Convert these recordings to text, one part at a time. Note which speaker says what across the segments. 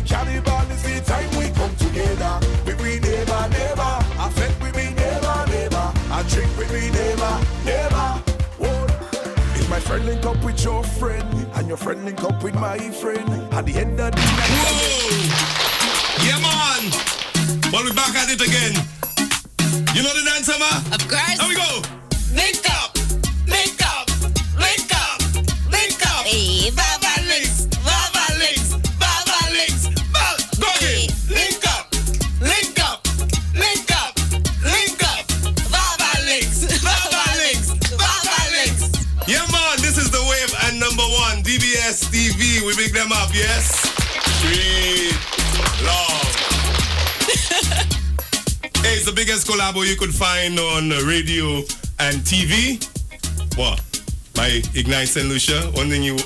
Speaker 1: say carnival is the time we come together. We be neighbor, neighbor. Affect we be neighbor, neighbor. I drink we be neighbor, neighbor. Whoa. If my friend link up with your friend, and your friend link up with my friend, at the end of the night.
Speaker 2: Whoa! Yeah, man. Well, we back at it again. You know the dance, Emma?
Speaker 3: Of course.
Speaker 2: Here we go.
Speaker 3: Link up.
Speaker 2: Link up. Link up. Link up.
Speaker 3: Hey,
Speaker 2: Vaval links. Vaval links. Vaval links. Go again. Link up. Link up. Link up. Link up.
Speaker 3: Vaval links.
Speaker 2: Vaval links. Vaval links. Yeah, man. This is the wave and number one. DBS TV. We big them up, yes? Sweet. Love. Hey, it's the biggest collabo you could find on radio and TV. What? By Ignite St.Lucia. One thing you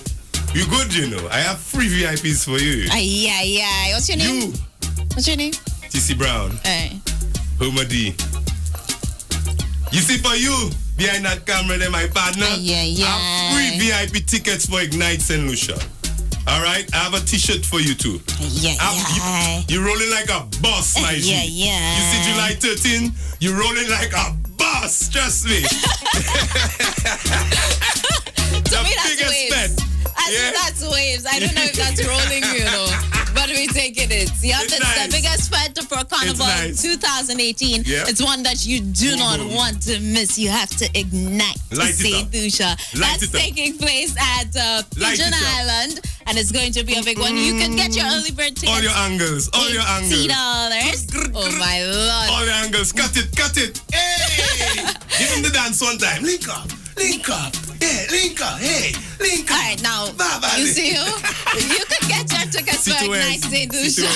Speaker 2: good, you know. I have free VIPs for you.
Speaker 3: Aye. What's your name? What's your name?
Speaker 2: TC Brown.
Speaker 3: Aye.
Speaker 2: Homa D. You see, for you, behind that camera there, my partner, I have free VIP tickets for Ignite St.Lucia. All right, I have a T-shirt for you too. You're rolling like a boss, my G. You see, July 13, you're rolling like a boss. Trust me.
Speaker 3: To me, that's waves. That's waves. I don't know if that's rolling, you know, but we taking it. Yeah, it's the biggest fight for Carnival 2018. Yep. It's one that you do not want to miss. You have to ignite to St. Lucia. That's taking place at Pigeon Island, and it's going to be a big one. You can get your early bird tickets.
Speaker 2: All your angles.
Speaker 3: $80. Oh my Lord.
Speaker 2: All your angles. Cut it. Hey! Give him the dance one time. Link up. Yeah, link up. Hey, link up.
Speaker 3: All right, now, you see who? You could get your tickets for Ignite St. Lucia.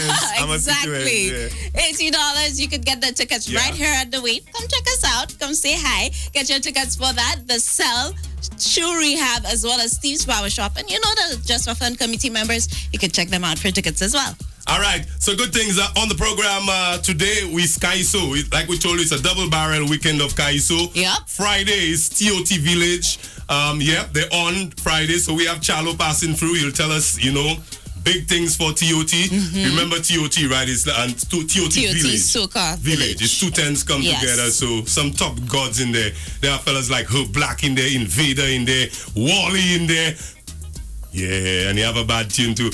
Speaker 3: Exactly. $80. You could get the tickets right here at the wait. Come check us out. Come say hi. Get your tickets for that. The Cell, Shoe Rehab, as well as Steve's Barbershop. And you know the Just for Fun committee members, you can check them out for tickets as well.
Speaker 2: All right, so good things on the program today with Kaiso. Like we told you, it's a double barrel weekend of Kaiso.
Speaker 3: Yep.
Speaker 2: Friday is TOT Village. They're on Friday, so we have Chalo passing through. He'll tell us, you know, big things for TOT. Remember TOT, right? It's TOT Village.
Speaker 3: Soca
Speaker 2: Village. It's two tents come together, so some top gods in there. There are fellas like Herb Black in there, Invader in there, Wally in there. Yeah, and you have a bad tune too.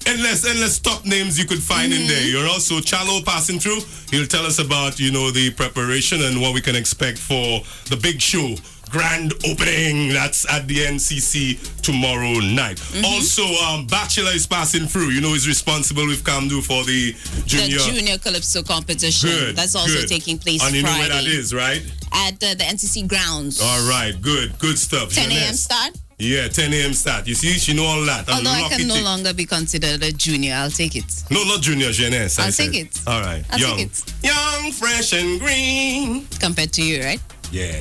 Speaker 2: Endless top names you could find in there. You're also Chalo passing through. He'll tell us about, you know, the preparation and what we can expect for the big show. Grand opening. That's at the NCC tomorrow night. Also, Bachelor is passing through. You know, he's responsible with Kamdu for the junior
Speaker 3: Calypso competition.
Speaker 2: Good,
Speaker 3: that's also taking place
Speaker 2: and you
Speaker 3: Friday.
Speaker 2: know where that is, right?
Speaker 3: At the NCC grounds.
Speaker 2: All right, good stuff.
Speaker 3: 10 a.m. start?
Speaker 2: Yeah, 10 a.m. start. You see, she know all that.
Speaker 3: Although I can no longer be considered a junior, I'll take it.
Speaker 2: No, not junior, jeunesse.
Speaker 3: I'll take it.
Speaker 2: All right.
Speaker 3: I'll take it.
Speaker 2: Young, fresh, and green.
Speaker 3: Compared to you, right?
Speaker 2: Yeah.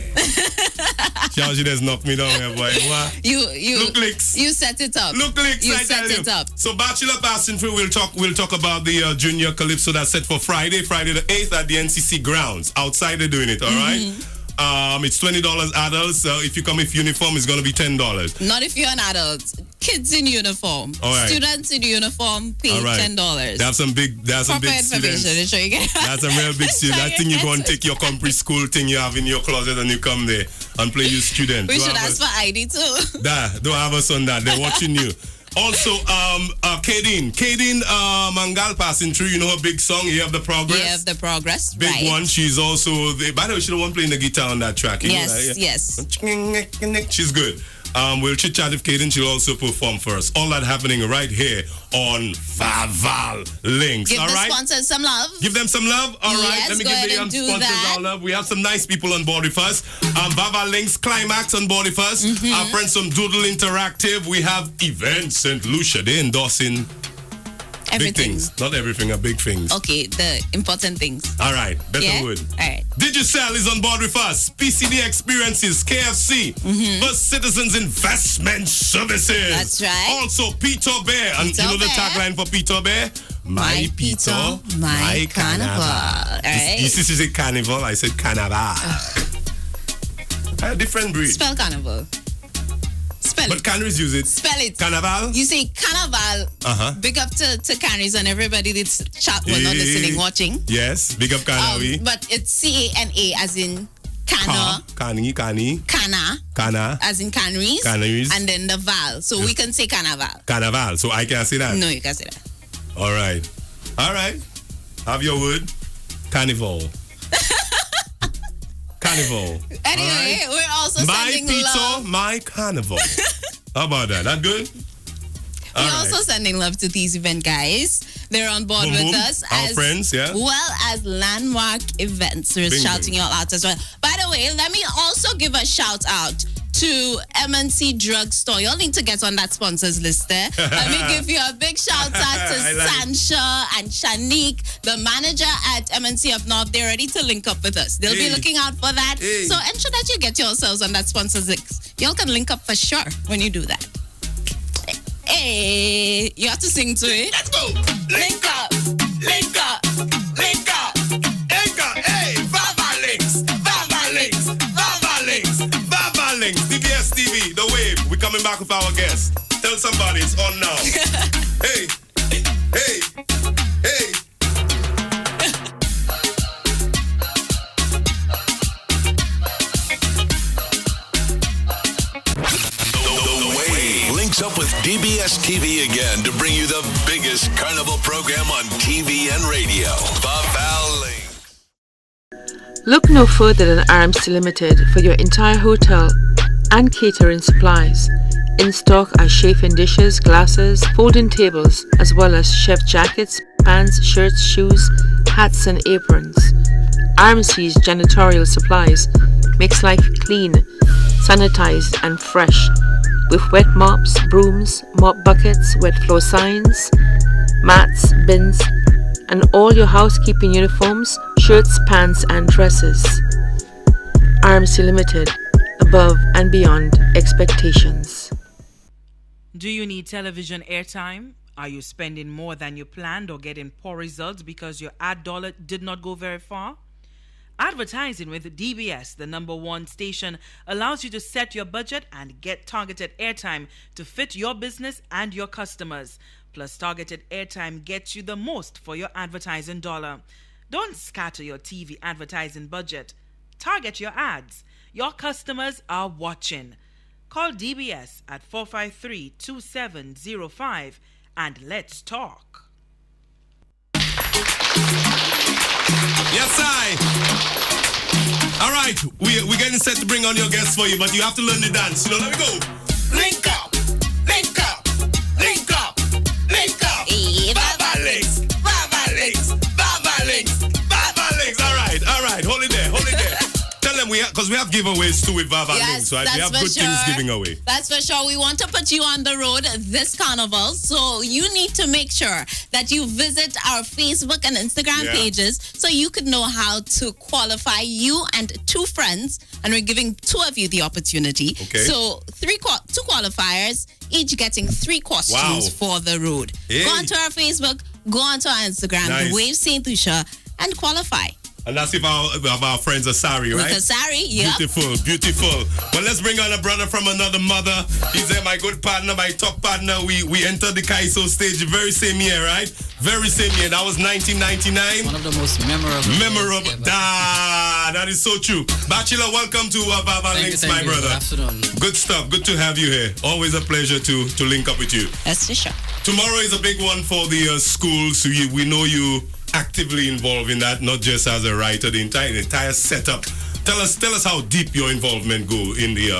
Speaker 2: She just knocked me down here, boy. What?
Speaker 3: You
Speaker 2: look licks.
Speaker 3: You set it up.
Speaker 2: Look licks.
Speaker 3: You set it up.
Speaker 2: So Bachelor passing through. We'll talk about the junior calypso that's set for Friday the 8th at the NCC grounds. Outside they're doing it. All right. It's $20 adults. If you come with uniform, it's going to be $10.
Speaker 3: Not if you're an adult. Kids in uniform.
Speaker 2: All right.
Speaker 3: Students in uniform pay $10.
Speaker 2: That's some big
Speaker 3: students.
Speaker 2: Sure you get. That's a real big student. I think you go and take your Compre school thing you have in your closet and you come there and play you student.
Speaker 3: We should ask for ID too.
Speaker 2: Don't have us on that. They're watching you. Also, Kadeen Mangal passing through. You know her big song, You Have the Progress?
Speaker 3: You Have the Progress,
Speaker 2: big
Speaker 3: right.
Speaker 2: one. She's also, by the way, she's the one playing the guitar on that track.
Speaker 3: Yes.
Speaker 2: She's good. We'll chit-chat with Kadeen. She'll also perform for us. All that happening right here on Vaval Links.
Speaker 3: Give the sponsors some love.
Speaker 2: Give them some love. All right.
Speaker 3: Yes,
Speaker 2: let me give the sponsors our love. We have some nice people on board with us. Vaval Links Climax on board with us. Our friends from Doodle Interactive. We have Event St. Lucia. They're endorsing
Speaker 3: everything.
Speaker 2: Big things. Not everything are big things.
Speaker 3: Okay, the important things.
Speaker 2: All right. Better word.
Speaker 3: All right.
Speaker 2: Digicel is on board with us. PCD Experiences, KFC, First Citizens Investment Services.
Speaker 3: That's right.
Speaker 2: Also, Peter Bear. And you know the tagline for Peter Bear? My Peter, my Carnival.
Speaker 3: All right.
Speaker 2: You see, she said carnival. I said carnival. A different breed.
Speaker 3: Spell carnival. Spell
Speaker 2: But
Speaker 3: it.
Speaker 2: Canaries use it.
Speaker 3: Spell it.
Speaker 2: Carnival?
Speaker 3: You say Carnival. Big up to Canaries and everybody that's chat not listening, watching.
Speaker 2: Yes, big up Canaries.
Speaker 3: But it's C-A-N-A as in Cana.
Speaker 2: Cana.
Speaker 3: As in Canaries.
Speaker 2: Canaries.
Speaker 3: And then the Val. So we can say Carnival.
Speaker 2: Carnival. So I can say that?
Speaker 3: No, you can say that.
Speaker 2: All right. Have your word. Carnival. Carnival.
Speaker 3: Anyway,
Speaker 2: right.
Speaker 3: we're also
Speaker 2: my
Speaker 3: sending
Speaker 2: pizza,
Speaker 3: love.
Speaker 2: my carnival. How about that? That good?
Speaker 3: We're also sending love to these event guys. They're on board with us.
Speaker 2: Our friends, yeah.
Speaker 3: Well as Landmark Events. We're shouting you all out as well. By the way, let me also give a shout out to MNC Drugstore. You'll need to get on that sponsors list there. Let me give you a big shout out to Sansha and Shanique, the manager at MNC up north. They're ready to link up with us. They'll be looking out for that. So ensure that you get yourselves on that sponsors list. Y'all can link up for sure when you do that. Hey, you have to sing to it.
Speaker 2: Let's go.
Speaker 3: Link up. Link up.
Speaker 2: Link up. Link up. Hey, Vaval links. Vaval links. Vaval links. Vaval links. DBS TV, The Wave. We're coming back with our guest. Tell somebody it's on now. Hey. Hey. Hey.
Speaker 4: Links up with DBS TV again to bring you the biggest carnival program on TV and radio. Vaval Links.
Speaker 5: Look no further than Arms Limited for your entire hotel and catering supplies. In stock are chafing dishes, glasses, folding tables, as well as chef jackets, pants, shirts, shoes, hats and aprons. RMC's janitorial supplies makes life clean, sanitized and fresh, with wet mops, brooms, mop buckets, wet floor signs, mats, bins, and all your housekeeping uniforms, shirts, pants and dresses. RMC Limited, above and beyond expectations.
Speaker 6: Do you need television airtime? Are you spending more than you planned or getting poor results because your ad dollar did not go very far? Advertising with DBS, the #1 station, allows you to set your budget and get targeted airtime to fit your business and your customers. Plus, targeted airtime gets you the most for your advertising dollar. Don't scatter your TV advertising budget. Target your ads. Your customers are watching. Call DBS at 453-2705 and let's talk.
Speaker 2: Yes, all right, we're getting set to bring on your guests for you, but you have to learn the dance. Let me go. Link up, link up, link up, link up. Vaval links, Vaval links, Vaval links, Vaval links. All right, hold it there. Tell them because we have giveaways too with Vaval links, right? We have good things giving away.
Speaker 3: That's for sure. We want to put you on the road this carnival, so you need to make sure that you visit our Facebook and Instagram pages so you could know how to qualify you and 2 friends, and we're giving 2 of you the opportunity.
Speaker 2: Okay.
Speaker 3: So 2 qualifiers, each getting 3 costumes for the road.
Speaker 2: Hey.
Speaker 3: Go onto our Facebook, go onto our Instagram,
Speaker 2: Nice.
Speaker 3: The Wave St.Lucia, and qualify.
Speaker 2: And that's if our friends are sorry, right?
Speaker 3: With a sari, yeah.
Speaker 2: Beautiful. Well, let's bring on a brother from another mother. He's my good partner, my top partner. We entered the Kaiso stage the very same year, right? Very same year. That was 1999.
Speaker 7: One of the most memorable.
Speaker 2: That is so true. Bachelor, welcome to Vaval Links, my brother.
Speaker 7: Good afternoon.
Speaker 2: Good stuff. Good to have you here. Always a pleasure to link up with you.
Speaker 3: That's for sure.
Speaker 2: Tomorrow is a big one for the schools. So we know you actively involved in that, not just as a writer, the entire setup. Tell us how deep your involvement go in the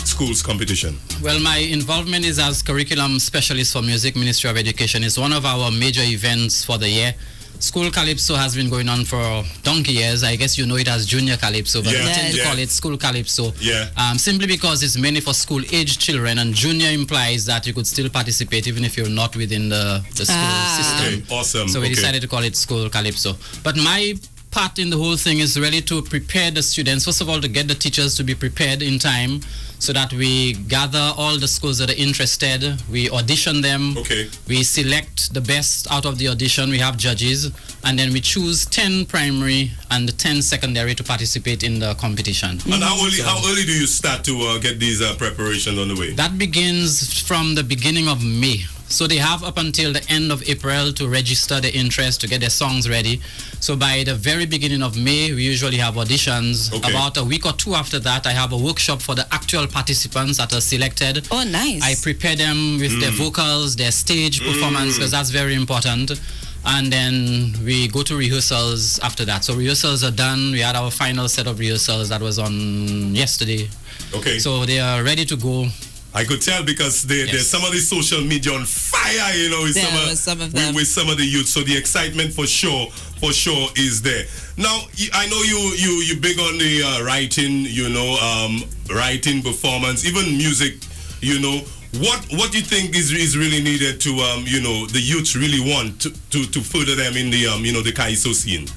Speaker 2: schools competition.
Speaker 7: Well, my involvement is as curriculum specialist for Music Ministry of Education. It's one of our major events for the year. School Calypso has been going on for donkey years. I guess you know it as Junior Calypso, but we tend to call it School Calypso. Simply because it's mainly for school-aged children, and Junior implies that you could still participate even if you're not within the school system.
Speaker 2: Okay, awesome.
Speaker 7: So we decided to call it School Calypso. But my part in the whole thing is really to prepare the students. First of all, to get the teachers to be prepared in time so that we gather all the schools that are interested. We audition them.
Speaker 2: Okay.
Speaker 7: We select the best out of the audition. We have judges. And then we choose 10 primary and 10 secondary to participate in the competition.
Speaker 2: And how early do you start to get these preparations on the way?
Speaker 7: That begins from the beginning of May. So they have up until the end of April to register their interest, to get their songs ready. So by the very beginning of May, we usually have auditions.
Speaker 2: Okay.
Speaker 7: About a week or two after that, I have a workshop for the actual participants that are selected.
Speaker 3: Oh, nice.
Speaker 7: I prepare them with their vocals, their stage performance, because that's very important. And then we go to rehearsals after that. So rehearsals are done. We had our final set of rehearsals that was on yesterday.
Speaker 2: Okay.
Speaker 7: So they are ready to go.
Speaker 2: I could tell because there's some of the social media on fire, you know, with
Speaker 3: some of them.
Speaker 2: With some of the youth. So the excitement for sure is there. Now, I know you big on the writing, you know, writing, performance, even music, you know. What do you think is really needed to, you know, the youths really want to further them in the, you know, the Kaiso scene?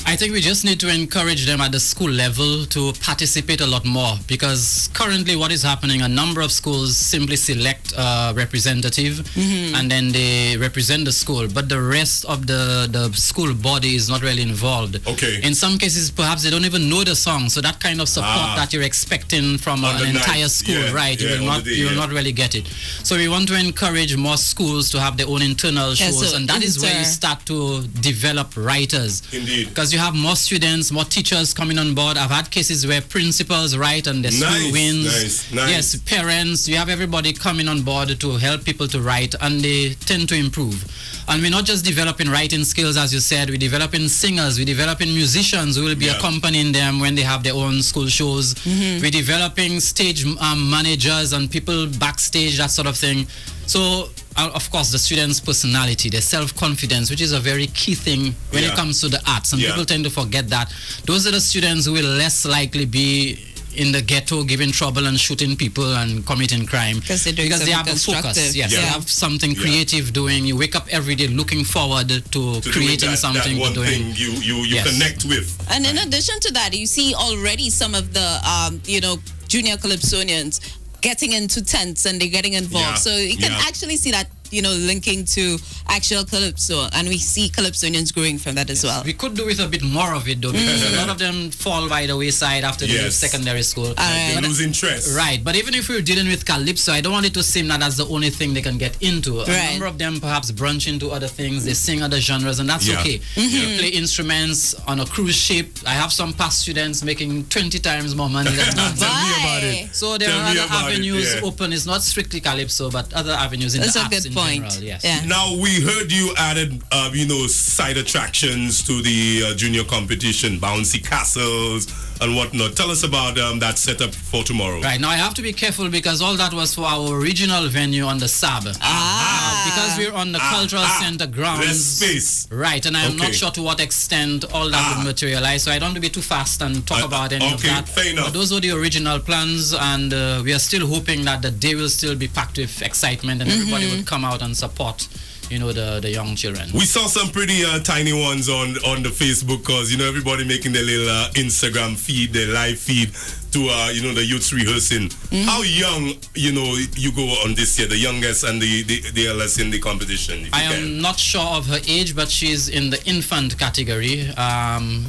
Speaker 7: I think we just need to encourage them at the school level to participate a lot more, because currently what is happening, a number of schools simply select a representative and then they represent the school, but the rest of the school body is not really involved.
Speaker 2: Okay.
Speaker 7: In some cases, perhaps they don't even know the song, so that kind of support that you're expecting from an entire school, right? You will not really get it. So we want to encourage more schools to have their own internal shows,
Speaker 3: so
Speaker 7: and that is where you start to develop writers.
Speaker 2: Indeed.
Speaker 7: Because you have more students, more teachers coming on board. I've had cases where principals write and the school wins.
Speaker 2: Nice.
Speaker 7: Yes, parents, you have everybody coming on board to help people to write, and they tend to improve. And we're not just developing writing skills, as you said, we're developing singers, we're developing musicians who will be accompanying them when they have their own school shows. We're developing stage managers and people backstage, that sort of thing. So, of course, the students' personality, their self-confidence, which is a very key thing when it comes to the arts. And people tend to forget that. Those are the students who will less likely be in the ghetto giving trouble and shooting people and committing crime.
Speaker 3: Because
Speaker 7: they have a focus. Yes, they have something creative doing. You wake up every day looking forward to creating something.
Speaker 2: That one thing you connect with.
Speaker 3: And in addition to that, you see already some of the, you know, junior Calypsonians getting into tents and they're getting involved. So you can actually see that, you know, linking to actual Calypso, and we see Calypsonians growing from that as well.
Speaker 7: We could do with a bit more of it though, because a lot of them fall by the wayside after they leave secondary school.
Speaker 2: They lose interest.
Speaker 7: Right, but even if we're dealing with Calypso, I don't want it to seem that that's the only thing they can get into. A number of them perhaps branch into other things, they sing other genres, and that's okay. They play instruments on a cruise ship. I have some past students making 20 times more money than that.
Speaker 2: Tell me about it.
Speaker 7: So there are other avenues open. It's not strictly Calypso, but other avenues in the arts in general. Yes.
Speaker 2: Now, we heard you added, you know, side attractions to the junior competition, bouncy castles and whatnot. Tell us about that setup for tomorrow.
Speaker 7: Right, now I have to be careful because all that was for our original venue on the SAB. Because we're on the Cultural Center grounds.
Speaker 2: Less space.
Speaker 7: Right, and I'm not sure to what extent all that would materialize, so I don't want to be too fast and talk about any of that.
Speaker 2: Fair enough.
Speaker 7: But those were the original plans, and we are still hoping that the day will still be packed with excitement and everybody would come out and support, you know, the young children.
Speaker 2: We saw some pretty tiny ones on the Facebook, because, you know, everybody making their little Instagram feed, their live feed to, you know, the youths rehearsing. How young, you know, you go on this year, the youngest and the eldest in the competition?
Speaker 7: I am not sure of her age, but she's in the infant category.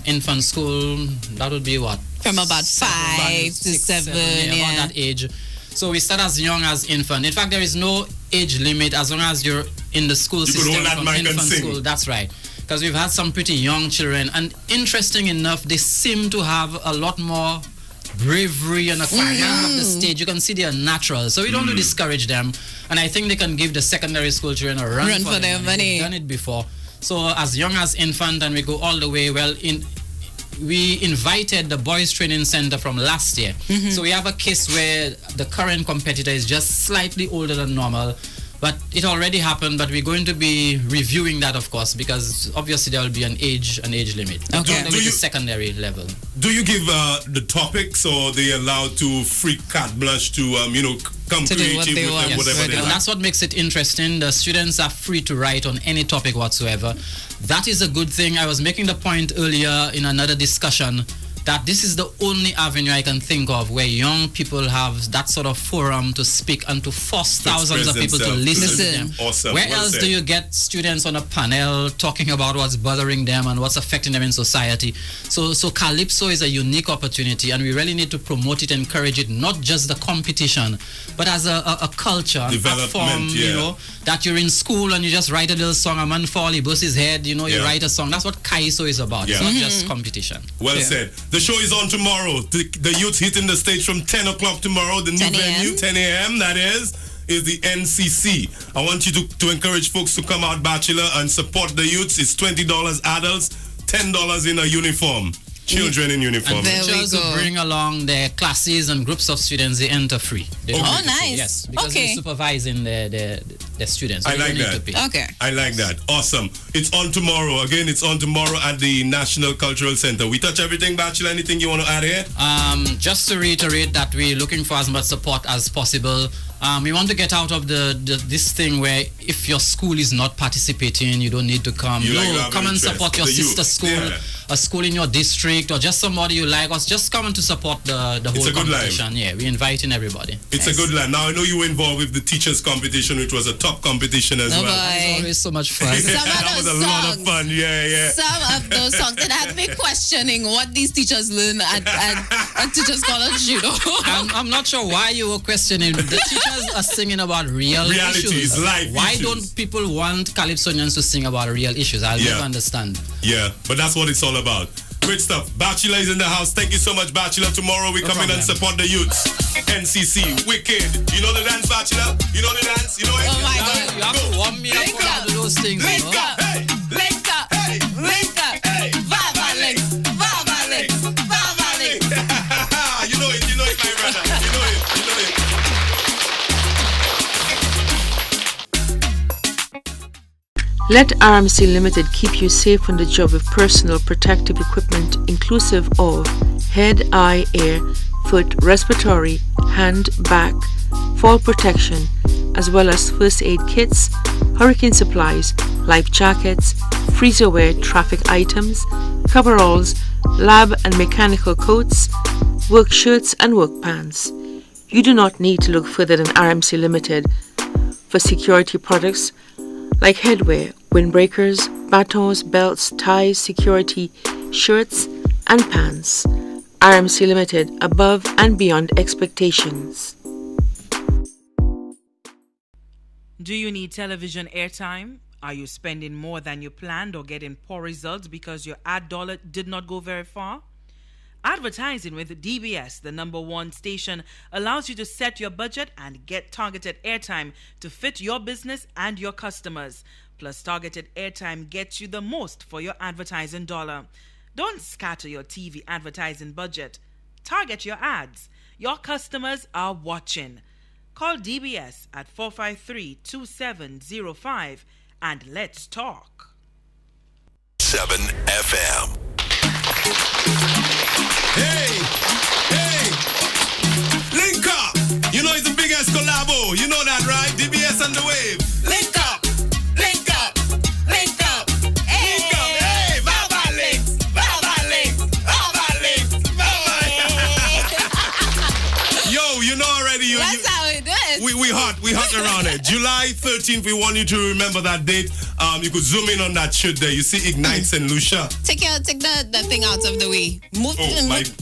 Speaker 7: Infant school, that would be what?
Speaker 3: From about 5 to 7.
Speaker 7: About that age. So we start as young as infant. In fact, there is no age limit as long as you're in the school system from infant school. That's right. Because we've had some pretty young children, and interesting enough, they seem to have a lot more bravery and a command of the stage. You can see they are natural. So we don't want to discourage them, and I think they can give the secondary school children a run for their money. They've done it before. So as young as infant, and we go all the way. Well, we invited the Boys Training Center from last year. So we have a case where the current competitor is just slightly older than normal, But it already happened, but we're going to be reviewing that, of course, because obviously there will be an age limit.
Speaker 3: Okay.
Speaker 7: Do you, secondary level.
Speaker 2: Do you give the topics, or they allowed to free carte blanche to, come
Speaker 3: to
Speaker 2: creative with them, whatever they like?
Speaker 7: That's what makes it interesting. The students are free to write on any topic whatsoever. That is a good thing. I was making the point earlier in another discussion that this is the only avenue I can think of where young people have that sort of forum to speak and to force thousands of people to listen to them.
Speaker 2: Awesome.
Speaker 7: Where else do you get students on a panel talking about what's bothering them and what's affecting them in society? So Calypso is a unique opportunity, and we really need to promote it, encourage it, not just the competition, but as a culture, a form, that you're in school and you just write a little song, a man fall, he bursts his head, you write a song. That's what Kaiso is about. It's not just competition.
Speaker 2: Well said. The show is on tomorrow. The youth hitting the stage from 10 o'clock tomorrow. The new venue, 10 a.m. that is the NCC. I want you to encourage folks to come out, Bachelor, and support the youths. It's $20 adults, $10 in a uniform. Children in uniform.
Speaker 7: And teachers who bring along their classes and groups of students, they enter free.
Speaker 3: Oh, nice.
Speaker 7: Yes, because they're supervising the students. So
Speaker 2: I like that.
Speaker 3: Okay.
Speaker 2: I like that. Awesome. It's on tomorrow. Again, it's on tomorrow at the National Cultural Center. We touch everything, Bachelor. Anything you want to add here?
Speaker 7: Just to reiterate that we're looking for as much support as possible. We want to get out of this thing where if your school is not participating, you don't need to come. Come and support your sister school, a school in your district, or just somebody you like, or just come and to support the whole competition. Yeah, we're inviting everybody.
Speaker 2: It's a good line. Now, I know you were involved with the teachers' competition, which was a top competition as well.
Speaker 7: It's always so much fun.
Speaker 2: That was a lot of fun. Yeah.
Speaker 3: Some of those songs that have me questioning what these teachers learn at teachers' college,
Speaker 7: I'm not sure why you were questioning. The teachers are singing about real issues. Why
Speaker 2: issues.
Speaker 7: Don't people want Calypsonians to sing about real issues? I'll never understand.
Speaker 2: Yeah, but that's what it's all about. Great stuff. Bachelor is in the house. Thank you so much, Bachelor. Tomorrow we come in and support the youths. NCC, wicked. You know the dance, Bachelor? You know the dance? You know it?
Speaker 3: Oh my God.
Speaker 7: You have to warm me up for all those things.
Speaker 2: Link up, hey!
Speaker 3: Link up,
Speaker 2: hey!
Speaker 3: Link up,
Speaker 2: hey!
Speaker 3: Vaval links, Vaval links, Vaval links.
Speaker 2: You know it, my brother. You know it.
Speaker 5: Let RMC Limited keep you safe on the job with personal protective equipment inclusive of head, eye, ear, foot, respiratory, hand, back, fall protection, as well as first aid kits, hurricane supplies, life jackets, freezer wear traffic items, coveralls, lab and mechanical coats, work shirts and work pants. You do not need to look further than RMC Limited for security products like headwear, windbreakers, batons, belts, ties, security, shirts, and pants. RMC Limited, above and beyond expectations.
Speaker 6: Do you need television airtime? Are you spending more than you planned or getting poor results because your ad dollar did not go very far? Advertising with DBS, the #1 station, allows you to set your budget and get targeted airtime to fit your business and your customers. Plus, targeted airtime gets you the most for your advertising dollar. Don't scatter your TV advertising budget. Target your ads. Your customers are watching. Call DBS at 453-2705 and let's talk.
Speaker 4: 7 FM.
Speaker 2: Hey! Link up! You know it's the biggest collabo. You know that, right? DBS and the Wave. Link up! Link up! Link up! Hey! Link up! Hey! Vaval links! Vaval links! Vaval links! Vaval links! Yo, you know already.
Speaker 3: That's how it is.
Speaker 2: We hot around it. July 13th, we want you to remember that date. You could zoom in on that shoot there. You see Ignite St.Lucia.
Speaker 3: Take the thing out of the way. Move
Speaker 2: right.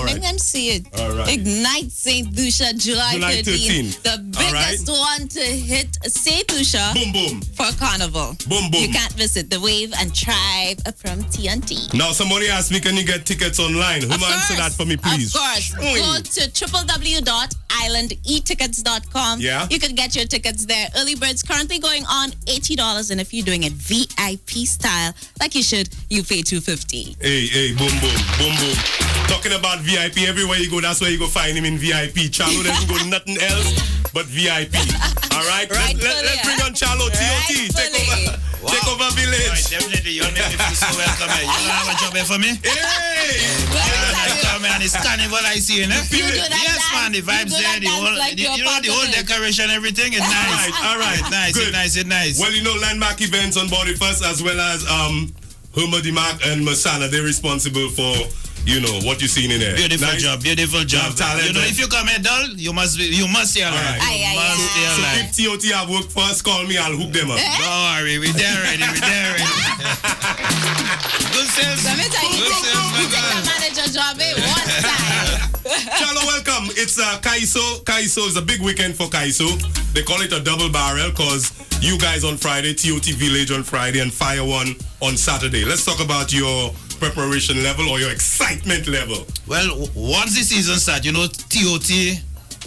Speaker 3: make them see it.
Speaker 2: All right.
Speaker 3: Ignite St. Lucia, July 13th. The biggest one to hit St. Lucia.
Speaker 2: Boom, boom.
Speaker 3: For Carnival.
Speaker 2: Boom, boom.
Speaker 3: You can't visit the Wave and Tribe from TNT.
Speaker 2: Now, somebody asked me, can you get tickets online? Who might answer that for me, please?
Speaker 3: Of course. Go to www.islandetickets.com.
Speaker 2: Yeah.
Speaker 3: You can get your tickets there. Early birds currently going on $80, and if you're doing it VIP style, like you should, you pay $250.
Speaker 2: Hey, boom, boom, boom, boom. Talking about VIP, everywhere you go, that's where you go find him in VIP. Chalo doesn't go nothing else but VIP. All right. Let's bring on Charlo TOT. Take over village.
Speaker 8: Right, definitely. Your name is so welcome. You don't have a job here for me?
Speaker 2: Hey!
Speaker 8: Come and it's carnival I see, you know? Yes, man, the vibes there, the whole decoration, everything is nice.
Speaker 2: All right.
Speaker 8: It's nice.
Speaker 2: Well, Landmark Events on Body First as well as Homer DeMarc and Masana, they're responsible for what you're seeing in there.
Speaker 8: Beautiful job.
Speaker 2: Talent,
Speaker 8: if you come here dull, you must stay alive.
Speaker 2: So if TOT have work first, call me, I'll hook them up.
Speaker 8: Don't worry, we're there ready. Good sales.
Speaker 3: Let me tell you, you take a manager job one time.
Speaker 2: Charlo, welcome. It's Kaiso. Kaiso is a big weekend for Kaiso. They call it a double barrel because you guys on Friday, TOT Village on Friday, and Fire One on Saturday. Let's talk about your preparation level or your excitement level.
Speaker 8: Well, once the season starts, TOT,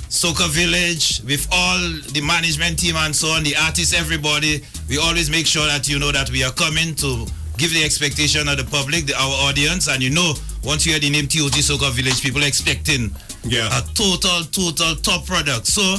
Speaker 8: Soca Village, with all the management team and so on, the artists, everybody, we always make sure that that we are coming to give the expectation of the public, our audience, and once you hear the name TOT Soca Village, people are expecting a total top product. So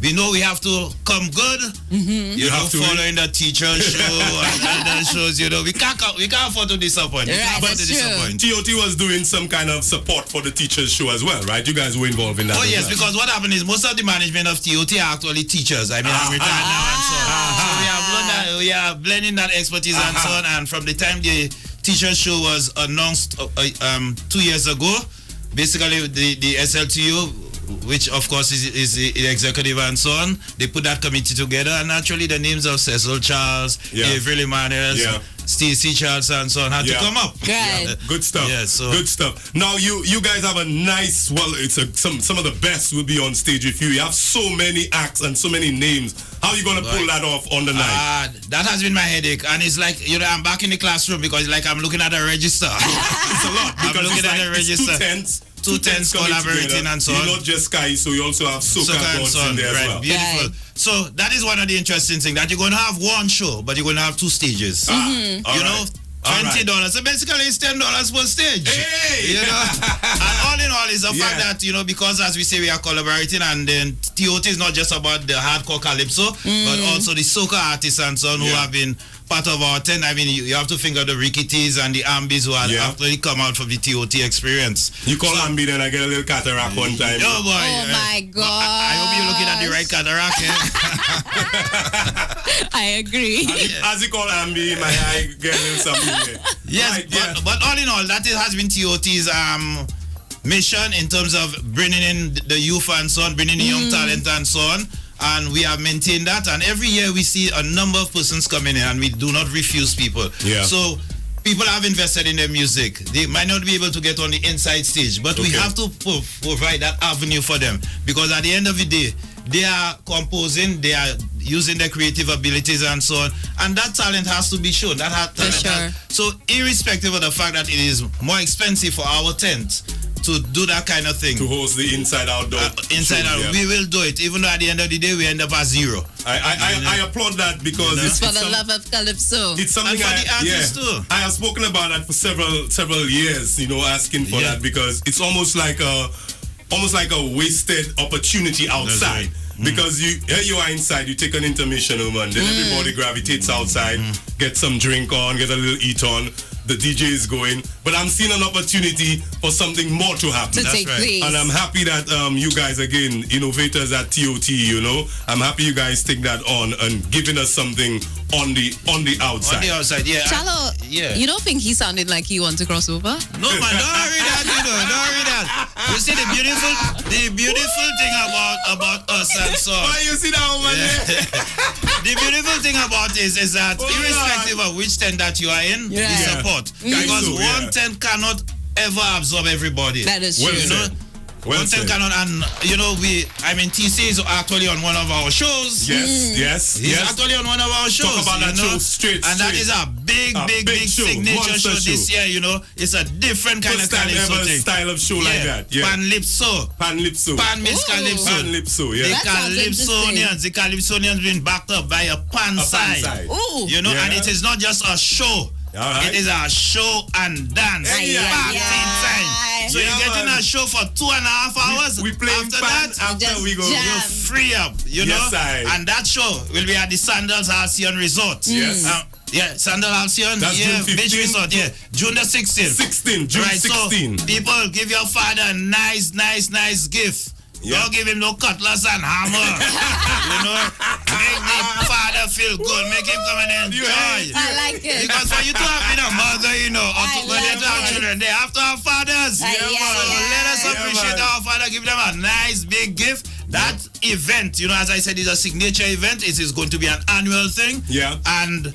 Speaker 8: we know we have to come good. Following the teacher show and other shows. We can't afford to disappoint.
Speaker 2: TOT was doing some kind of support for the teachers show as well, right? You guys were involved in that.
Speaker 8: Oh yes, because what happened is most of the management of TOT are actually teachers. I mean, I'm retired now and so on. So we are blending that expertise and so on. And from the time the teacher show was announced 2 years ago, basically the SLTU, which of course is the executive and so on, they put that committee together, and naturally the names of Cecil Charles, Avery Manes, Stacey Charles and so on had to come up.
Speaker 2: Good stuff. Good stuff. Now you guys have a nice, some of the best will be on stage with you. You have so many acts and so many names. How are you gonna pull that off on the night?
Speaker 8: That has been my headache, and it's like I'm back in the classroom because I'm looking at a register.
Speaker 2: It's a lot because I'm looking at a register. Two tents
Speaker 8: collaborating and so on.
Speaker 2: You're not just Sky, so you also have Soca and so on there as well.
Speaker 8: Beautiful. Right. So that is one of the interesting things, that you're going to have one show, but you're going to have two stages. $20. So basically it's $10 per stage.
Speaker 2: Hey!
Speaker 8: And all in all is the fact that, because as we say, we are collaborating, and then TOT is not just about the hardcore calypso, but also the soca artists and so on who have been part of our tent. I mean, you have to think of the Ricketies and the Ambies who have actually come out from the TOT experience.
Speaker 2: You call Ambi, then I get a little cataract one time.
Speaker 8: Oh boy!
Speaker 3: Oh my God!
Speaker 8: I hope you're looking at the right cataract.
Speaker 3: I agree.
Speaker 2: As you call Ambi, my eye get a little something.
Speaker 8: Yes, but all in all, that has been TOT's mission in terms of bringing in the youth and so on, bringing in young talent and so on. And we have maintained that, and every year we see a number of persons coming in, and we do not refuse people. So people have invested in their music. They might not be able to get on the inside stage, but we have to provide that avenue for them, because at the end of the day, they are composing, they are using their creative abilities and so on, and that talent has to be shown. So irrespective of the fact that it is more expensive for our tent to do that kind of thing,
Speaker 2: to host the inside outdoor
Speaker 8: we will do it, even though at the end of the day we end up at zero.
Speaker 2: I applaud that, because
Speaker 3: it's for the love of calypso.
Speaker 2: It's something
Speaker 8: and for the artists too.
Speaker 2: I have spoken about that for several years, asking for that, because it's almost like a wasted opportunity outside. Because here you are inside, you take an intermission, man, then everybody gravitates outside, get some drink on, get a little eat on, the DJ is going, but I'm seeing an opportunity for something more to happen.
Speaker 3: To take place.
Speaker 2: And I'm happy that you guys, again, innovators at TOT, I'm happy you guys take that on and giving us something on the outside.
Speaker 8: On the outside,
Speaker 3: Charlo, you don't think he sounded like he wants to cross over?
Speaker 8: No, man, don't worry that, don't worry that. You see the beautiful thing about us and so on.
Speaker 2: Why you see that woman there?
Speaker 8: The beautiful thing about this is that irrespective of which tent that you are in, we support. Because one tent cannot ever absorb everybody.
Speaker 3: That is true.
Speaker 8: One tent cannot, and TC is actually on one of our shows.
Speaker 2: Yes.
Speaker 8: He's actually on one of our shows.
Speaker 2: Talk about that show straight.
Speaker 8: And that is a big signature show this year, It's a different kind of calypso thing.
Speaker 2: Style of show like that.
Speaker 8: Pan-Lipso. Pan means calypso.
Speaker 2: Pan-Lipso,
Speaker 8: The Calypsonians been backed up by a pan side.
Speaker 3: Ooh.
Speaker 8: And it is not just a show. It is a show and dance. Party time. So you're getting a show for 2.5 hours.
Speaker 2: We play after that. After we go,
Speaker 8: you're free up, you know. And that show will be at the Sandals Halcyon Resort.
Speaker 2: Yes.
Speaker 8: Sandal Halcyon.
Speaker 2: That's June 15th.
Speaker 8: Beach Resort. Yeah, June the 16th.
Speaker 2: June 16th.
Speaker 8: So people, give your father a nice gift. Don't give him no cutlass and hammer. You know, make the father feel good. Make him come and enjoy.
Speaker 3: I like it.
Speaker 8: Because for you to have been a mother, you know, or to have children, they have to have fathers. So let us appreciate our father. Give them a nice big gift. That event, you know, as I said, is a signature event. It is going to be an annual thing.
Speaker 2: Yeah.
Speaker 8: And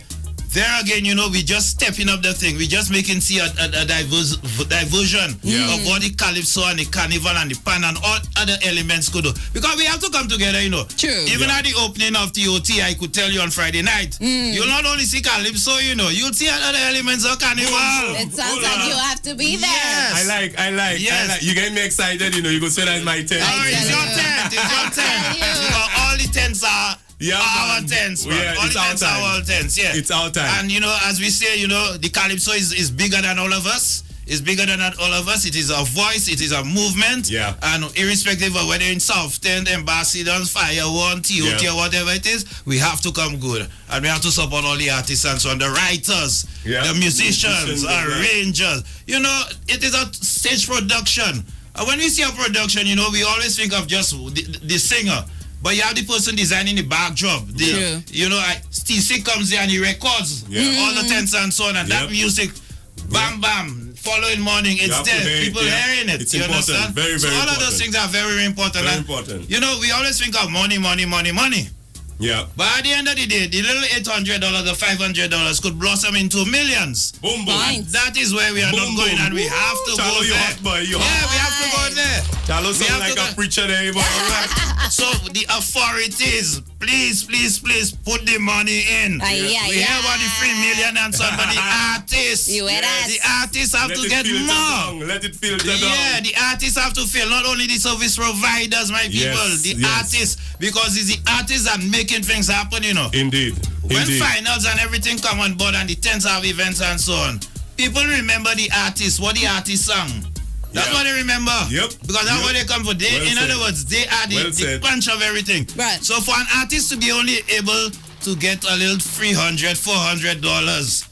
Speaker 8: there again, you know, we just stepping up the thing. We just making a diversion of what the calypso and the carnival and the pan and all other elements could do. Because we have to come together, you know.
Speaker 3: True.
Speaker 8: Even at the opening of TOT, I could tell you on Friday night, you'll not only see calypso, you know, you'll see other elements of carnival.
Speaker 3: It sounds like you have to be there.
Speaker 8: Yes.
Speaker 2: I like. You get me excited, you know. You go say that's my tent.
Speaker 8: It's your tent. Because all the tents are our tents, man. All the tents are our tents,
Speaker 2: It's our time.
Speaker 8: And, you know, as we say, you know, the calypso is bigger than all of us. It's bigger than all of us. It is a voice. It is a movement.
Speaker 2: Yeah.
Speaker 8: And irrespective of whether in South Tent, Ambassadors, Fire One, TOT, or whatever it is, we have to come good. And we have to support all the artists and so on, the writers, the musicians, arrangers. You know, it is a stage production. And when we see a production, you know, we always think of just the singer. But you have the person designing the backdrop. You know, TC comes there and he records all the tents and so on. And that music, bam, bam, following morning, it's there. People hearing it.
Speaker 2: It's
Speaker 8: you
Speaker 2: important.
Speaker 8: understand?
Speaker 2: Very, very
Speaker 8: so all
Speaker 2: important.
Speaker 8: of those things are very important.
Speaker 2: Very important.
Speaker 8: You know, we always think of money.
Speaker 2: Yeah.
Speaker 8: But at the end of the day, the little $800 or $500 could blossom into millions.
Speaker 2: Boom, boom.
Speaker 8: And that is where we are not going, and we have to go there.
Speaker 2: We
Speaker 8: have to go there.
Speaker 2: Chalo sound like a preacher there, boy.
Speaker 8: So the authorities, please put the money in. We hear about the 3 million and so on, but the artists, the artists have to get more.
Speaker 2: Let it filter down.
Speaker 8: Yeah, the artists have to feel, not only the service providers, my people, artists, because it's the artists that making things happen, you know.
Speaker 2: Indeed.
Speaker 8: When finals and everything come on board and the tents have events and so on, people remember the artists, what the artists sang. That's what they remember. Because that's what they come for. In other words, they are the punch of everything.
Speaker 3: Right.
Speaker 8: So for an artist to be only able to get a little $300, $400,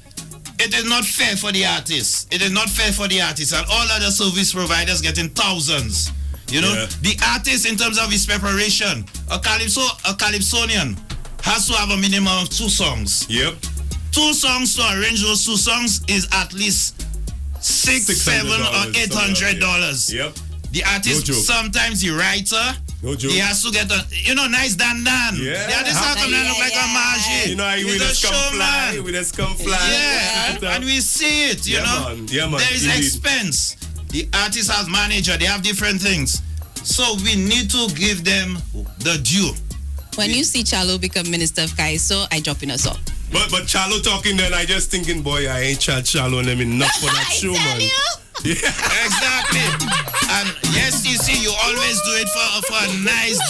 Speaker 8: it is not fair for the artists. It is not fair for the artists. And all other service providers getting thousands. You know, the artist in terms of his preparation, a calypsonian has to have a minimum of 2 songs. 2 songs to arrange those 2 songs is at least $600, $700 or $800. The artist, sometimes the writer, he has to get a, you know, nice dan. The artist has to look like a magic.
Speaker 2: You know, we just come fly.
Speaker 8: And we see it, you know.
Speaker 2: Man.
Speaker 8: There is expense. The artist has manager, they have different things. So we need to give them the due.
Speaker 3: When you see Chalo become Minister of Kaiso, I drop in a song.
Speaker 2: But Chalo talking then, I just thinking, boy, I ain't Chalo and them enough for that show, man.
Speaker 8: Exactly. And yes, you see, you always do it for a nice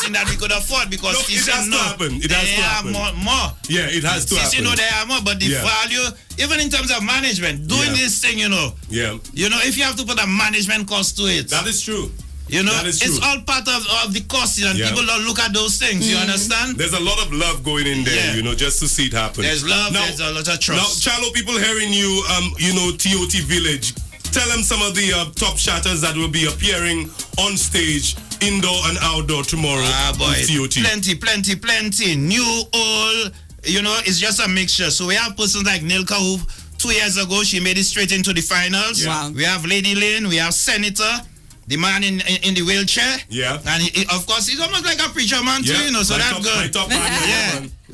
Speaker 8: thing that we could afford, because
Speaker 2: it has to happen. It has to happen.
Speaker 8: More.
Speaker 2: Yeah, it has to happen.
Speaker 8: You know, there are more, but the value, even in terms of management, doing this thing, you know. You know, if you have to put a management cost to it.
Speaker 2: That is true.
Speaker 8: You know, it's all part of the cost, and people don't look at those things. You understand?
Speaker 2: There's a lot of love going in there, you know, just to see it happen.
Speaker 8: There's love, there's a lot of trust.
Speaker 2: Now, Chalo, people hearing you, you know, TOT Village, tell them some of the top shatters that will be appearing on stage, indoor and outdoor tomorrow on TOT.
Speaker 8: Plenty. New, old, you know, it's just a mixture. So we have persons like Nilka, who 2 years ago, she made it straight into the finals.
Speaker 3: Wow.
Speaker 8: We have Lady Lane, we have Senator, the man in the wheelchair. And he, of course, he's almost like a preacher man too, you know, so that's good.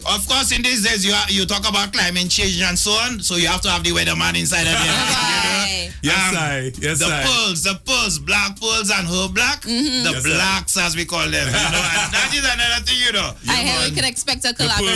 Speaker 8: Of course, in these days, you talk about climate change and so on, so you have to have the weatherman inside of there. The pearls, black pearls and her black, the blacks as we call them. You know, and that is another thing, you know.
Speaker 3: I hear we can expect a collaboration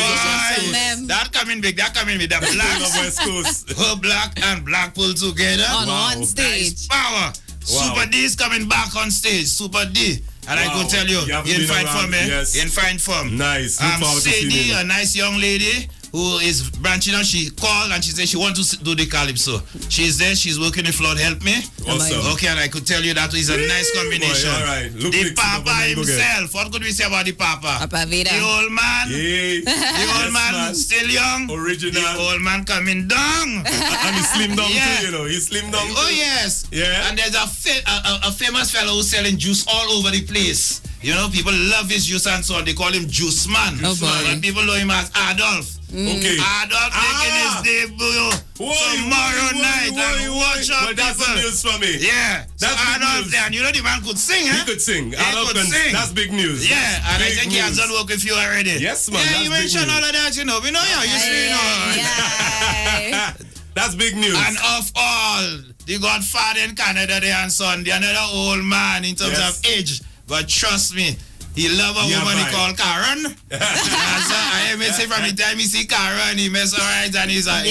Speaker 3: from them.
Speaker 8: That coming big, the blacks,
Speaker 2: West Coast.
Speaker 8: her black and black pearl together.
Speaker 3: On one stage.
Speaker 8: Nice power. Super D is coming back on stage. Super D. And I could tell you, in fine form,
Speaker 2: in fine
Speaker 8: form.
Speaker 2: Nice.
Speaker 8: Sadie, a nice young lady. who is branching out, she called and she said she wants to do the calypso. She's there, she's working with Lord Help Me.
Speaker 2: Awesome.
Speaker 8: Okay, and I could tell you that is a nice combination.
Speaker 2: Boy, all right.
Speaker 8: The Papa himself, what could we say about the Papa?
Speaker 3: Papa Vida.
Speaker 8: The old man.
Speaker 2: Yeah.
Speaker 8: The old man still young.
Speaker 2: Original.
Speaker 8: The old man coming down.
Speaker 2: And he slim down too, you know. He slim down too.
Speaker 8: Oh, yes.
Speaker 2: Yeah.
Speaker 8: And there's a famous fellow who's selling juice all over the place. You know, people love his juice and so on. They call him Juice Man.
Speaker 3: Oh, boy.
Speaker 8: And people know him as Adolf.
Speaker 2: Okay.
Speaker 8: Adolf making his debut tomorrow night. And watch out,
Speaker 2: well, that's
Speaker 8: people.
Speaker 2: the news for me.
Speaker 8: Yeah.
Speaker 2: That's
Speaker 8: so
Speaker 2: big
Speaker 8: Adolf
Speaker 2: news.
Speaker 8: there. And you know the man could sing,
Speaker 2: He
Speaker 8: eh?
Speaker 2: could sing.
Speaker 8: He
Speaker 2: Adolf
Speaker 8: could sing.
Speaker 2: That's big news.
Speaker 8: Yeah. And
Speaker 2: big
Speaker 8: I think he has done work with you already.
Speaker 2: Yes, man.
Speaker 8: Yeah,
Speaker 2: That's
Speaker 8: you
Speaker 2: big
Speaker 8: mentioned
Speaker 2: news.
Speaker 8: all of that, you know. We know you. You know.
Speaker 2: That's big news.
Speaker 8: And of all, the Godfather in Canada there and son, the another old man in terms of age. But trust me, he love a woman he call Karen. I hear me say from the time he see Karen, he mess alright and he's not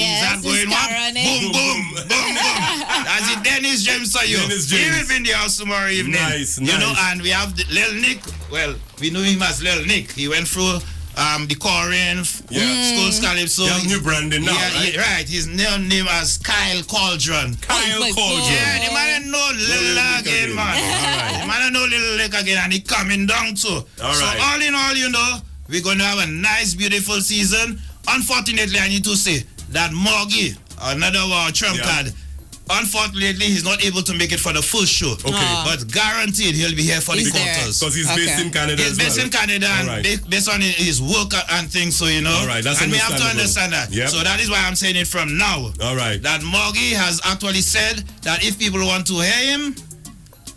Speaker 8: going
Speaker 3: Karen,
Speaker 8: boom, boom, boom, boom. That's it. Dennis James for you.
Speaker 2: Dennis
Speaker 8: He
Speaker 2: James.
Speaker 8: will be in the house tomorrow evening.
Speaker 2: Nice,
Speaker 8: You know,
Speaker 2: nice.
Speaker 8: and we have Lil Nick. Well, we know him as Lil Nick. He went through the Korean Schools Calypso.
Speaker 2: You have new branding now, right?
Speaker 8: Right. His name as Kyle Cauldron.
Speaker 2: Kyle Cauldron.
Speaker 8: Yeah, the man know Little again, man.
Speaker 2: All right.
Speaker 8: The man know Little again, and he coming down too.
Speaker 2: All
Speaker 8: so
Speaker 2: right.
Speaker 8: all in all, you know, we're going to have a nice, beautiful season. Unfortunately, I need to say that Morgie, another trump card, unfortunately, he's not able to make it for the first show.
Speaker 2: Okay.
Speaker 8: But guaranteed, he'll be here for the quarters.
Speaker 2: Because he's based in Canada
Speaker 8: He's
Speaker 2: as
Speaker 8: based
Speaker 2: well.
Speaker 8: in Canada and based on his work and things, so you know.
Speaker 2: All right, that's
Speaker 8: and we have to
Speaker 2: understandable.
Speaker 8: understand that.
Speaker 2: Yep.
Speaker 8: So that is why I'm saying it from now.
Speaker 2: All right.
Speaker 8: That Morgie has actually said that if people want to hear him,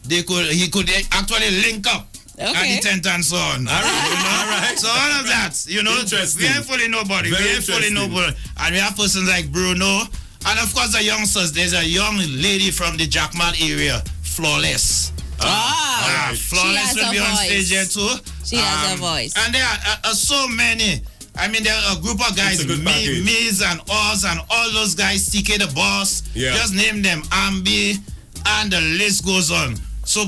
Speaker 8: he could actually link up. At the tent and so on.
Speaker 2: All right. All right.
Speaker 8: So all of that, you know,
Speaker 2: Interesting.
Speaker 8: we ain't fully nobody.
Speaker 2: Very
Speaker 8: We ain't fully
Speaker 2: interesting.
Speaker 8: nobody. And we have persons like Bruno. And of course the youngsters. There's a young lady from the Jackman area, Flawless.
Speaker 2: Right.
Speaker 8: Flawless will be on stage here too.
Speaker 3: She has a voice.
Speaker 8: And there are so many. I mean, there are a group of guys,
Speaker 2: It's a good package.
Speaker 8: Miz and Oz and all those guys, TK the Boss.
Speaker 2: Yeah.
Speaker 8: Just name them, Ambi, and the list goes on. So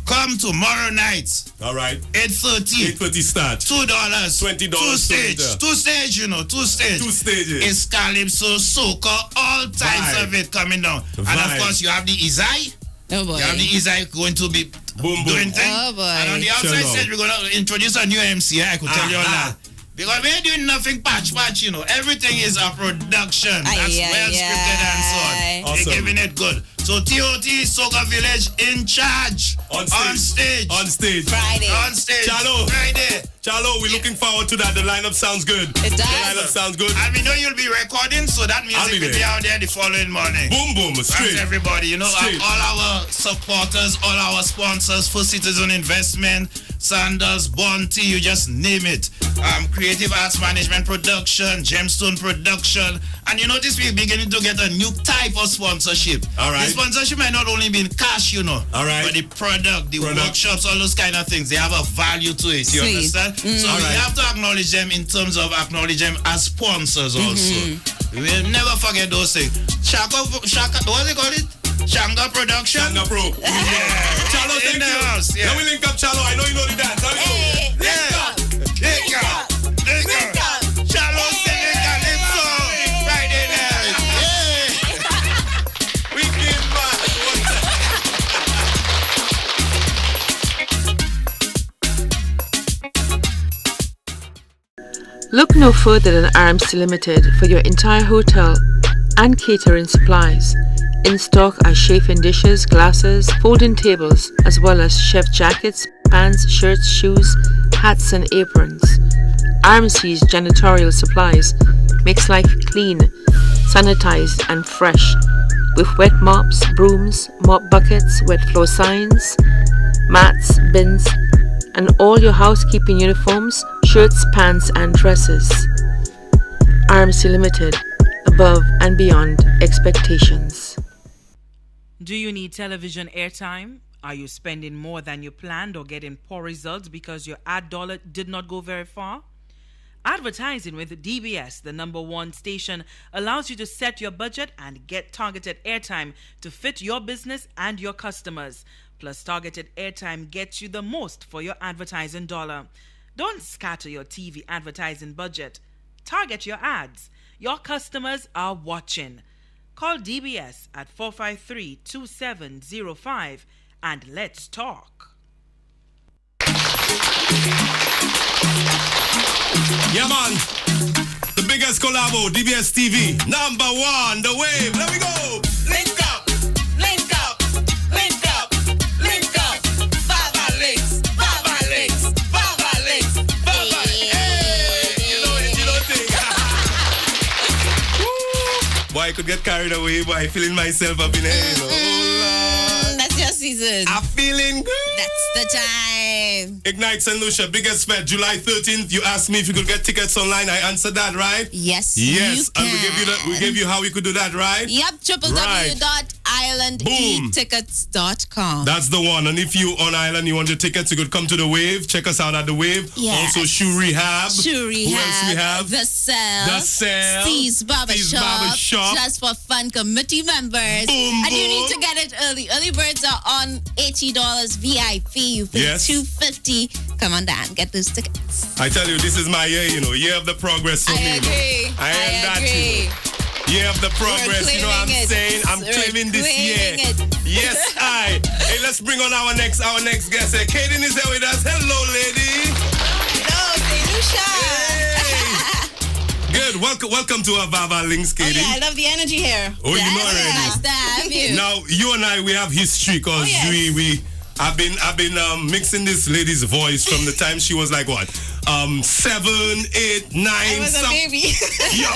Speaker 8: come tomorrow night,
Speaker 2: All right.
Speaker 8: 8:30.
Speaker 2: 8:30 start.
Speaker 8: $2.
Speaker 2: $20
Speaker 8: Two stage.
Speaker 2: to enter.
Speaker 8: Two stage, you know, two stage.
Speaker 2: Two stages.
Speaker 8: It's Calypso, Soca, all types
Speaker 2: Vibe.
Speaker 8: of it coming down. And
Speaker 2: Vibe.
Speaker 8: of course, you have the Izai.
Speaker 3: Oh boy.
Speaker 8: You have the Izai going to be
Speaker 2: Boom, boom.
Speaker 8: doing things.
Speaker 3: Oh boy.
Speaker 8: And on the outside
Speaker 2: Shalom.
Speaker 8: stage, we're going to introduce a new MC. I could tell you all
Speaker 2: Ah,
Speaker 8: that. Because we ain't doing nothing patch, you know. Everything is a production. That's well scripted and so on.
Speaker 2: Awesome.
Speaker 8: We're giving it good. So TOT, Soca Village in charge.
Speaker 2: On stage. On stage.
Speaker 3: Friday.
Speaker 8: On stage.
Speaker 2: Chalo.
Speaker 8: Friday.
Speaker 2: Chalo, we're looking forward to that. The lineup sounds good.
Speaker 3: It does.
Speaker 2: The lineup sounds good.
Speaker 8: And we know you'll be recording, so that
Speaker 2: I'll
Speaker 8: music
Speaker 2: be
Speaker 8: will be
Speaker 2: there.
Speaker 8: out there the following morning.
Speaker 2: Boom, boom. Straight.
Speaker 8: That's everybody. You know,
Speaker 2: Straight.
Speaker 8: all our supporters, all our sponsors, First Citizen Investment, Sanders, Bounty, you just name it. Creative Arts Management Production, Gemstone Production. And you notice we're beginning to get a new type of sponsorship.
Speaker 2: All right.
Speaker 8: The sponsorship might not only be in cash, you know.
Speaker 2: All right.
Speaker 8: But the product, the workshops, all those kind of things, they have a value to it. You
Speaker 3: Sweet.
Speaker 8: understand? So
Speaker 2: All
Speaker 8: we
Speaker 2: right.
Speaker 8: have to acknowledge them in terms of acknowledge them as sponsors also. We'll never forget those things. Shaka, what do they call it? Shanga Production.
Speaker 2: Shanga Pro.
Speaker 8: Yeah.
Speaker 2: Chalo,
Speaker 8: In
Speaker 2: thank
Speaker 8: the
Speaker 2: you.
Speaker 8: house, yeah.
Speaker 2: Now we link up, Chalo. I know you know the dance.
Speaker 3: Hey.
Speaker 8: Link up. Chalo Calypso. Friday night.
Speaker 2: We came back.
Speaker 5: Look no further than RMC Limited for your entire hotel and catering supplies. In stock are chafing dishes, glasses, folding tables, as well as chef jackets, pants, shirts, shoes, hats and aprons. RMC's janitorial supplies makes life clean, sanitized and fresh with wet mops, brooms, mop buckets, wet floor signs, mats, bins, and all your housekeeping uniforms, shirts, pants and dresses. RMC Limited, above and beyond expectations.
Speaker 6: Do you need television airtime? Are you spending more than you planned or getting poor results because your ad dollar did not go very far? Advertising with DBS, the #1 station, allows you to set your budget and get targeted airtime to fit your business and your customers. Plus, targeted airtime gets you the most for your advertising dollar. Don't scatter your TV advertising budget. target your ads. Your customers are watching. Call DBS at 453-2705 and let's talk.
Speaker 2: Yeah, man. The biggest collabo, DBS TV. Number 1, The Wave. Let me go. Link up. Link up. Link up. Link up. Vaval links. Vaval links. Vaval links. Vaval. Hey. You know thing. Boy, I could get carried away, boy. Feeling myself up in here, you know.
Speaker 3: That's your season.
Speaker 2: I'm feeling good.
Speaker 3: That's the time.
Speaker 2: Ignite St.Lucia, biggest fete, July 13th. You asked me if you could get tickets online. I answered that, right?
Speaker 3: Yes,
Speaker 2: Yes,
Speaker 3: you can.
Speaker 2: and we gave you how we could do that, right?
Speaker 3: Yep, www.islandetickets.com.
Speaker 2: That's the one. And if you on Island, you want your tickets, you could come to the Wave. Check us out at the Wave.
Speaker 3: Yes.
Speaker 2: Also, Shoe Rehab.
Speaker 3: Shoe Rehab.
Speaker 2: Who else we have?
Speaker 3: The Cell.
Speaker 2: Steve's Barbershop.
Speaker 3: Just for fun committee members.
Speaker 2: Boom,
Speaker 3: and you need
Speaker 2: boom.
Speaker 3: to get it early. Early birds are on $80 VIP. You pay
Speaker 2: Yes.
Speaker 3: $250. Come on down, get those tickets.
Speaker 2: I tell you, this is my year, year of the progress for me.
Speaker 3: I agree.
Speaker 2: I am that, year of the progress, you know what I'm saying? I'm claiming this year. Yes, I. Hey, let's bring on our next guest. Kaden is there with us. Hello, lady.
Speaker 9: Hello, St.Lucia.
Speaker 2: Good. Welcome to our Vaval Links, Kaden.
Speaker 9: Oh, yeah, I love the energy here.
Speaker 2: Oh, you know already.
Speaker 3: Nice to have you.
Speaker 2: Now, you and I, we have history because I've been mixing this lady's voice from the time she was like what? 7, 8, 9.
Speaker 9: I was a baby.
Speaker 2: Yeah,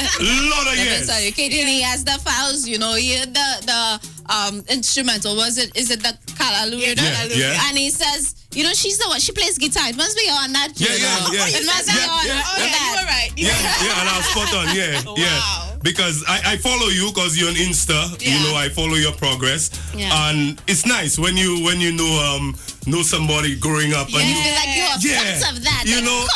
Speaker 2: lot of years.
Speaker 3: Sorry, Katie, he has the files, he had the instrumental. Is it the Kalalu?
Speaker 2: Yeah.
Speaker 3: And he says, she's the one, she plays guitar. It must be on that.
Speaker 2: Yeah.
Speaker 3: It must be on.
Speaker 9: You were right.
Speaker 2: Yeah, and I was spot on. Yeah.
Speaker 9: Wow.
Speaker 2: Because I follow you because you're on Insta.
Speaker 9: Yeah.
Speaker 2: I follow your progress.
Speaker 9: Yeah.
Speaker 2: And it's nice when you know somebody growing up and
Speaker 3: You feel like you have sense of that.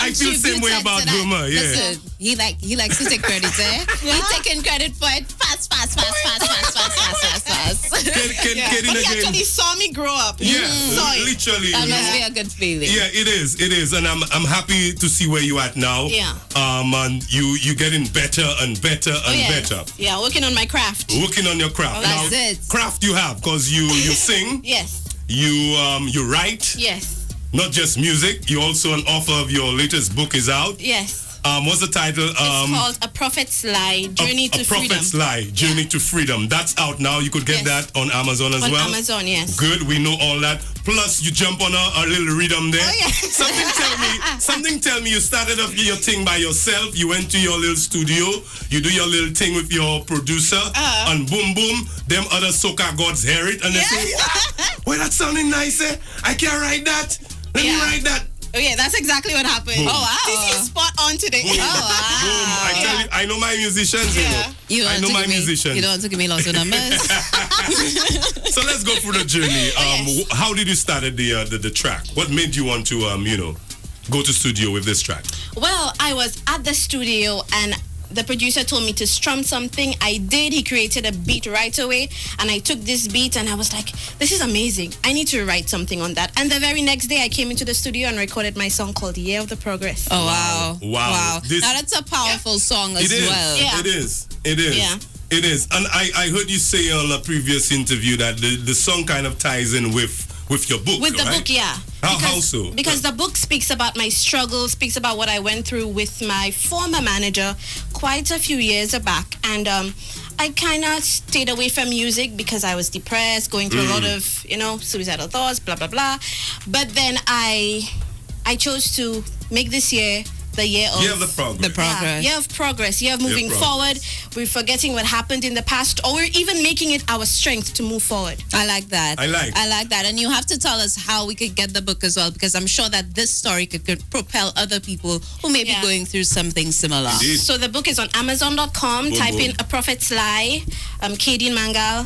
Speaker 2: I feel the same way about Guma. Yeah.
Speaker 3: Listen, he likes to take credit, eh? He's taking credit for it fast.
Speaker 2: Kaden
Speaker 9: He
Speaker 2: again.
Speaker 9: actually saw me grow up.
Speaker 2: Yeah,
Speaker 9: Saw it.
Speaker 2: literally.
Speaker 3: That must be a good feeling.
Speaker 2: Yeah, it is, and I'm happy to see where you at now.
Speaker 9: Yeah.
Speaker 2: And you getting better and better and better.
Speaker 9: Yeah, working on my craft.
Speaker 2: Working on your craft.
Speaker 3: That's
Speaker 2: Now,
Speaker 3: it.
Speaker 2: craft you have because you sing.
Speaker 9: Yes.
Speaker 2: You write.
Speaker 9: Yes.
Speaker 2: Not just music. You also an author of your latest book is out.
Speaker 9: Yes.
Speaker 2: What's the title?
Speaker 9: It's called A Prophet's Lie, Journey to
Speaker 2: A
Speaker 9: Freedom.
Speaker 2: Prophet's Lie, Journey to Freedom. That's out now. You could get that on Amazon as well.
Speaker 9: On Amazon, yes.
Speaker 2: Good, we know all that. Plus, you jump on a little rhythm there.
Speaker 9: Oh, yeah.
Speaker 2: Something tell me you started off your thing by yourself. You went to your little studio. You do your little thing with your producer. And boom, boom, them other soca gods hear it. And they say, well, that's sounding nice, eh? I can't write that. Let me write that.
Speaker 9: Oh, yeah, that's exactly what happened.
Speaker 2: Boom.
Speaker 9: Oh, wow. This is spot on today.
Speaker 2: Boom.
Speaker 3: Oh, wow.
Speaker 2: Boom. I tell you, I know my musicians, I know my musicians.
Speaker 3: You don't want to give me lots of numbers.
Speaker 2: So let's go through the journey. How did you start the track? What made you want to, go to studio with this track?
Speaker 9: Well, I was at the studio and the producer told me to strum something. I did. He created a beat right away. And I took this beat and I was like, this is amazing. I need to write something on that. And the very next day I came into the studio and recorded my song called Year of the Progress.
Speaker 3: Oh, wow.
Speaker 2: Wow.
Speaker 3: Now that's a powerful song as well.
Speaker 9: Yeah.
Speaker 2: It is.
Speaker 9: Yeah.
Speaker 2: It is. And I heard you say on a previous interview that the song kind of ties in with your book,
Speaker 9: With the
Speaker 2: right?
Speaker 9: book, yeah.
Speaker 2: How so?
Speaker 9: Because the book speaks about my struggle, speaks about what I went through with my former manager quite a few years back. And I kind of stayed away from music because I was depressed, going through a lot of, suicidal thoughts, blah, blah, blah. But then I chose to make this year the year of
Speaker 2: the progress.
Speaker 9: Year of progress, year of moving forward. We're forgetting what happened in the past, or we're even making it our strength to move forward.
Speaker 3: I like that.
Speaker 2: I like
Speaker 3: that. And you have to tell us how we could get the book as well, because I'm sure that this story could propel other people who may be going through something similar.
Speaker 2: Indeed.
Speaker 9: So the book is on Amazon.com. Type in A Prophet's Lie, Kadeen Mangal,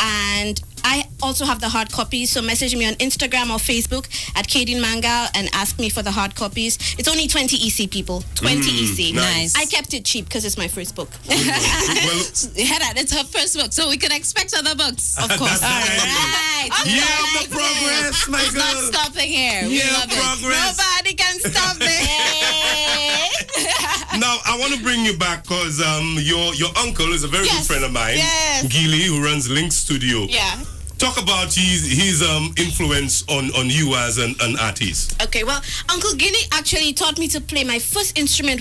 Speaker 9: and I also have the hard copies, so message me on Instagram or Facebook at Kadeen Mangal and ask me for the hard copies. It's only 20 EC, people. 20 EC.
Speaker 3: Nice.
Speaker 9: I kept it cheap because it's my first book.
Speaker 3: It's her first book, so we can expect other books.
Speaker 9: Of course.
Speaker 2: That's
Speaker 3: All right.
Speaker 2: Yeah, the progress, my
Speaker 3: It's
Speaker 2: girl.
Speaker 3: not stopping here. We
Speaker 2: Yeah,
Speaker 3: love it.
Speaker 2: progress.
Speaker 9: Nobody can stop me.
Speaker 2: Now, now I want to bring you back because your uncle is a very good friend of mine, Gili, who runs Link Studio.
Speaker 9: Yeah.
Speaker 2: Talk about his influence on you as an artist.
Speaker 9: Okay, well, Uncle Gili actually taught me to play my first instrument,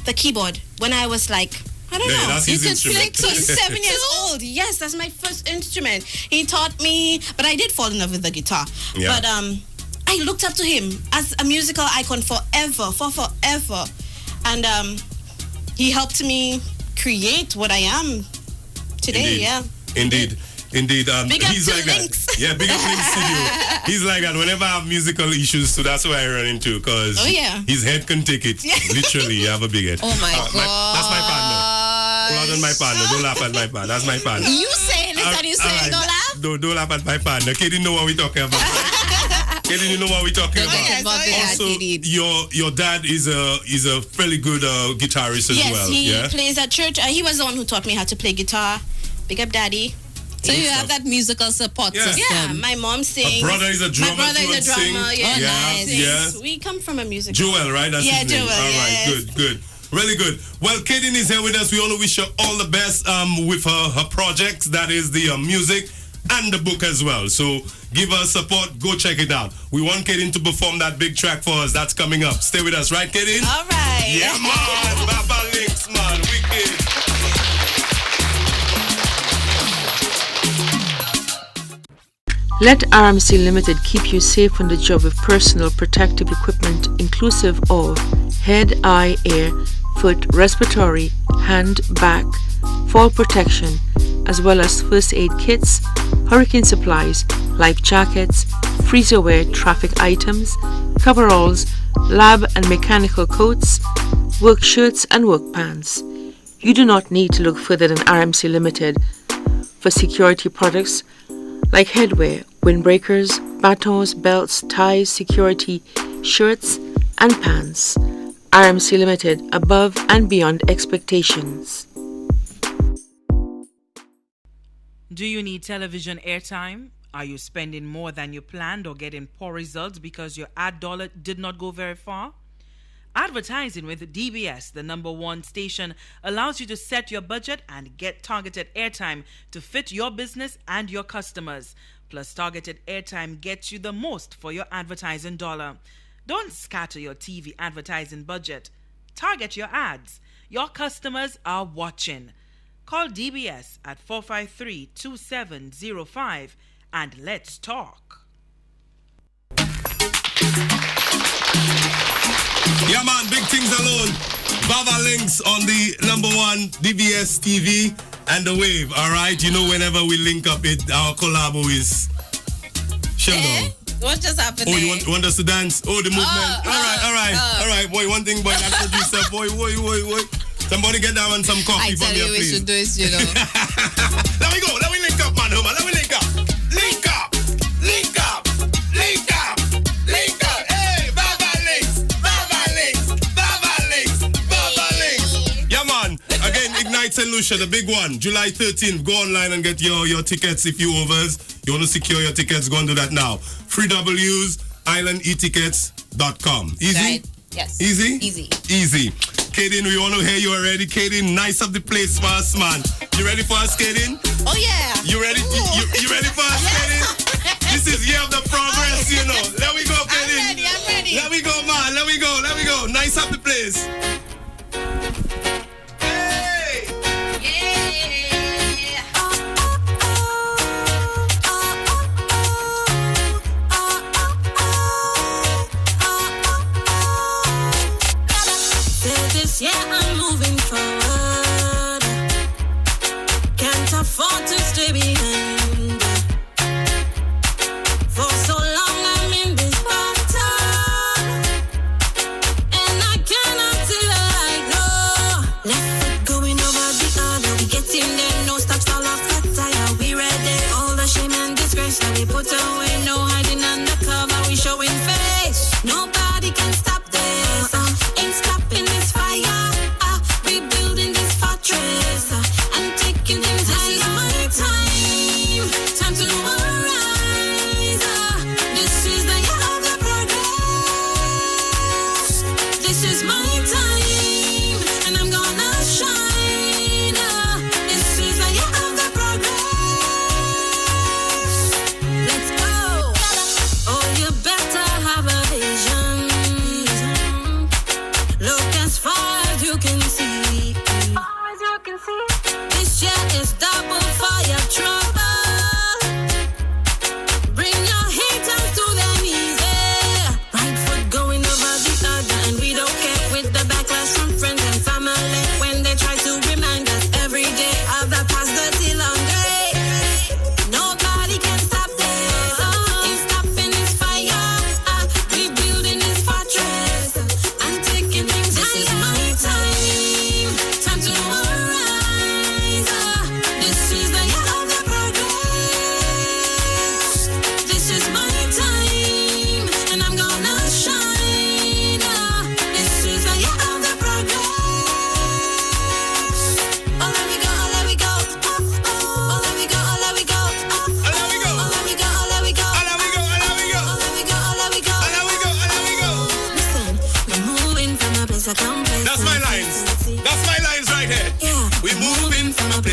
Speaker 9: the keyboard, when I was like, I don't know.
Speaker 2: That's his instrument.
Speaker 9: So 7 years old. Yes, that's my first instrument. He taught me, but I did fall in love with the guitar.
Speaker 2: Yeah.
Speaker 9: But I looked up to him as a musical icon forever. And he helped me create what I am today.
Speaker 2: Indeed. Big
Speaker 9: he's
Speaker 2: like
Speaker 9: Links.
Speaker 2: That. Yeah, big up Link Studio. He's like that. Whenever I have musical issues, so that's why I run into because his head can take it. Literally, you have a big head.
Speaker 3: Oh my God.
Speaker 2: That's my partner. Pull out on my partner. Don't laugh at my partner. That's my partner.
Speaker 3: You saying it and you saying don't laugh?
Speaker 2: Don't laugh at my partner. Katie know what we're talking about. Katie, you know what we're talking about. Also, your dad is a fairly good guitarist as well.
Speaker 9: Yes, he plays at church. He was the one who taught me how to play guitar. Big up, Daddy.
Speaker 3: So you have that musical support system.
Speaker 9: Yeah, my mom sings.
Speaker 2: My brother is a drummer.
Speaker 9: My brother is a drummer.
Speaker 3: Nice.
Speaker 2: Yes.
Speaker 9: We come from a music.
Speaker 2: Joel, right? That's his name.
Speaker 9: Joel.
Speaker 2: All right, good. Really good. Well, Kaden is here with us. We want to wish her all the best with her projects. That is the music and the book as well. So give her support. Go check it out. We want Kaden to perform that big track for us. That's coming up. Stay with us, right, Kaden?
Speaker 9: All right.
Speaker 2: Yeah, man. Vaval Links, man. Wicked.
Speaker 5: Let RMC Limited keep you safe on the job with personal protective equipment inclusive of head, eye, ear, foot, respiratory, hand, back, fall protection, as well as first aid kits, hurricane supplies, life jackets, freezer wear traffic items, coveralls, lab and mechanical coats, work shirts and work pants. You do not need to look further than RMC Limited for security products like headwear, windbreakers, batons, belts, ties, security, shirts, and pants. RMC Limited, above and beyond expectations.
Speaker 6: Do you need television airtime? Are you spending more than you planned or getting poor results because your ad dollar did not go very far? Advertising with DBS, the #1 station, allows you to set your budget and get targeted airtime to fit your business and your customers. Plus, targeted airtime gets you the most for your advertising dollar. Don't scatter your TV advertising budget. Target your ads. Your customers are watching. Call DBS at 453-2705 and let's talk.
Speaker 2: Yeah, man, big things alone. Vaval Links on the #1 DBS TV and the Wave. All right, you know, whenever we link up, our collabo is Sheldon.
Speaker 3: What just happened?
Speaker 2: Oh, you want us to dance? Oh, the movement. All right. Boy, one thing, boy, that producer, boy. Somebody get down on some coffee for me, please. I tell you, we should do it, you know. Let me go. Let me link up, man. Let me link up. Link up. Hey, Vaval Links. Yeah, man. Again, Ignite St.Lucia, the big one. July 13th. Go online and get your tickets if you overs. You want to secure your tickets, go and do that now. Free W's, islandetickets.com. Easy?
Speaker 3: Right. Yes.
Speaker 2: Easy. Kaden, we want to hear you already. Kaden, nice up the place for us, man. You ready for us, Kaden?
Speaker 9: Oh, yeah.
Speaker 2: You ready? You ready for us, Kaden? This is Year of the Progress, you know. Let me go, Kaden.
Speaker 9: I'm ready.
Speaker 2: Let me go, man. Let me go. Nice up the place. Hey!
Speaker 9: Yeah.
Speaker 10: This year I'm moving forward. Can't afford to stay behind. For so long I'm in this battle, and I cannot see the light, no. Left foot going over the other. We getting there, no stops, all off the tire. We ready, all the shame and disgrace that we put away. No hiding under cover, we showing face. Nobody can stop this. Ain't stopping this fire. Rebuilding this fortress. And taking things higher. This is my time to arise. This is the year of the progress. This is my time.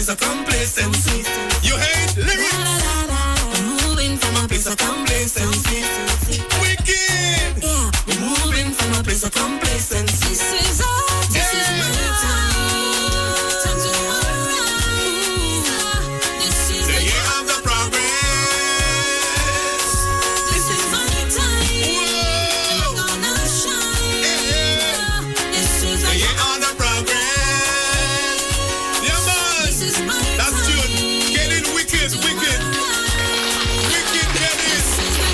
Speaker 1: place of complacency.
Speaker 2: You hate lyrics.
Speaker 10: We're moving from a place of complacency.
Speaker 2: Wicked.
Speaker 10: Yeah, we're moving from a place of complacency. This is our
Speaker 1: This is my time.
Speaker 10: time to arise. This is
Speaker 2: The year of the progress.
Speaker 10: This is my time. I'm gonna shine. This is
Speaker 2: The year of the progress. Yeah, man.
Speaker 10: This is my
Speaker 2: That's
Speaker 10: time.
Speaker 2: tune. Get it wicked, wicked. Wicked, get it.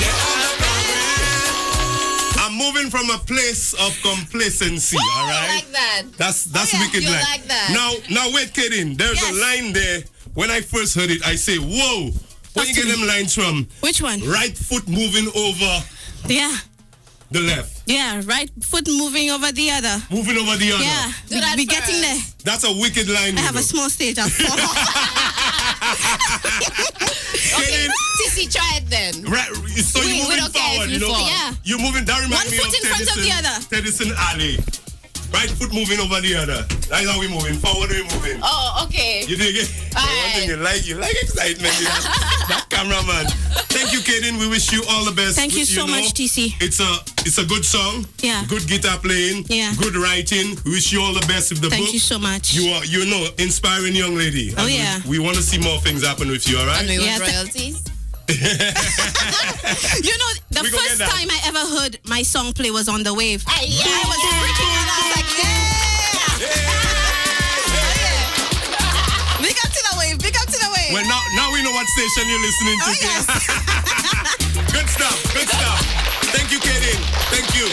Speaker 2: Yeah, of the progress. I'm moving from a place of complacency, all
Speaker 3: I
Speaker 2: right?
Speaker 3: like that.
Speaker 2: That's
Speaker 3: yeah,
Speaker 2: wicked
Speaker 3: you
Speaker 2: line.
Speaker 3: like that.
Speaker 2: Now wait, Kaden. There's a
Speaker 3: Yes.
Speaker 2: line there. When I first heard it, I say, whoa. Where you get them lines from?
Speaker 9: Which one?
Speaker 2: Right foot moving over
Speaker 9: Yeah.
Speaker 2: the left.
Speaker 9: Yeah, right foot moving over the other.
Speaker 2: Moving over the other.
Speaker 9: Yeah,
Speaker 3: Do that
Speaker 9: we
Speaker 3: first.
Speaker 9: getting there.
Speaker 2: That's a wicked line.
Speaker 9: I have a small stage. I'll fall off.
Speaker 3: Okay, Sissy, try it then.
Speaker 2: Right, so
Speaker 3: We
Speaker 2: you're moving
Speaker 3: don't care
Speaker 2: forward,
Speaker 3: if
Speaker 2: you
Speaker 3: you
Speaker 2: know.
Speaker 3: fall.
Speaker 9: Yeah.
Speaker 2: You're moving. That reminds
Speaker 9: One
Speaker 2: me
Speaker 9: foot
Speaker 2: of
Speaker 9: in front of the other.
Speaker 2: Teddyson Alley. Right foot moving over the other. That's how we moving. Forward we moving.
Speaker 3: Oh, okay.
Speaker 2: You dig it?
Speaker 3: All
Speaker 2: One
Speaker 3: right.
Speaker 2: thing you like excitement. That cameraman. Thank you, Kaden. We wish you all the best.
Speaker 9: Thank you so much, TC.
Speaker 2: It's a good song.
Speaker 9: Yeah.
Speaker 2: Good guitar playing.
Speaker 9: Yeah.
Speaker 2: Good writing. We wish you all the best with the book.
Speaker 9: Thank you so much.
Speaker 2: You are, inspiring young lady.
Speaker 9: Oh,
Speaker 2: And
Speaker 9: yeah.
Speaker 2: We want to see more things happen with you, all right?
Speaker 3: And we
Speaker 9: Yeah,
Speaker 3: want royalties.
Speaker 9: You know, the
Speaker 2: We gonna
Speaker 9: first
Speaker 2: get that.
Speaker 9: time I ever heard my song play was on the wave.
Speaker 3: Yeah.
Speaker 9: I was freaking out. I was like, big up to the wave, big up to the wave.
Speaker 2: Well, now we know what station you're listening to.
Speaker 9: Oh, yes.
Speaker 2: Good stuff. Thank you, Kaden. Thank you.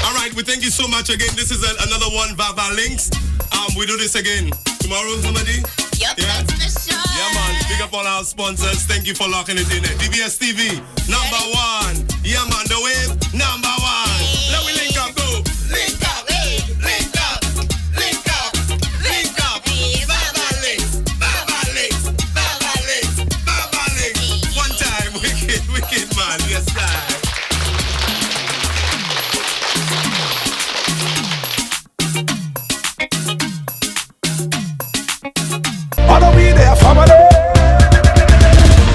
Speaker 2: All right, we thank you so much again. This is another one, Vaval Links. We do this again tomorrow, somebody?
Speaker 3: Yep,
Speaker 2: Yeah.
Speaker 3: that's the show.
Speaker 2: Yeah, man. Big up all our sponsors. Thank you for locking it in there. DBS TV, number one. Yeah, man, the wave, number one. Let me link up, go. Link up, link up, link up, link up. Vaval Links, Vaval Links, Vaval Links, Vaval Links. One time, wicked man. Yes, sir.
Speaker 1: Wanna be there, family.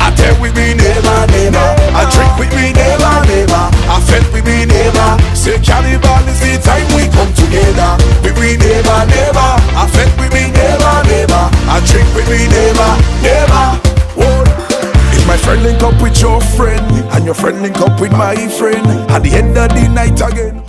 Speaker 1: I tell with me neighbor. I drink with me neighbor. I fed with me neighbor. Say cannibal is the time we come together. With me neighbor. I fed with me neighbor. I drink with me neighbor. Whoa. If my friend link up with your friend, and your friend link up with my friend, at the end of the night again.